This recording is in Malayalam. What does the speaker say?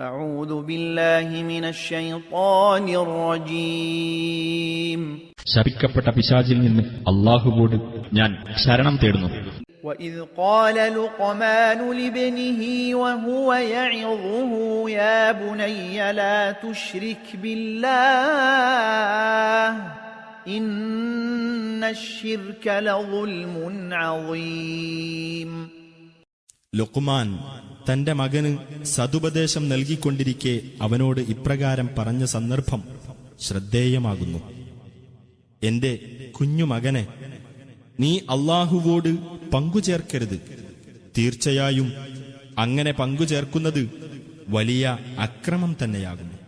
أعوذ بالله من الشيطان الرجيم. ശപിക്കപ്പെട്ട പിശാചിൽ നിന്ന് അല്ലാഹുവോട് ഞാൻ ശരണം തേടുന്നു. وإذ قال لقمان لابنه وهو يعظه يا بني لا تشرك بالله إن الشرك لظلم عظيم. ലുഖ്മാൻ തന്റെ മകന് സതുപദേശം നൽകിക്കൊണ്ടിരിക്കെ അവനോട് ഇപ്രകാരം പറഞ്ഞ സന്ദർഭം ശ്രദ്ധേയമാകുന്നു. എന്റെ കുഞ്ഞുമകനെ, നീ അല്ലാഹുവോട് പങ്കുചേർക്കരുത്. തീർച്ചയായും അങ്ങനെ പങ്കുചേർക്കുന്നത് വലിയ അക്രമം തന്നെയാകുന്നു.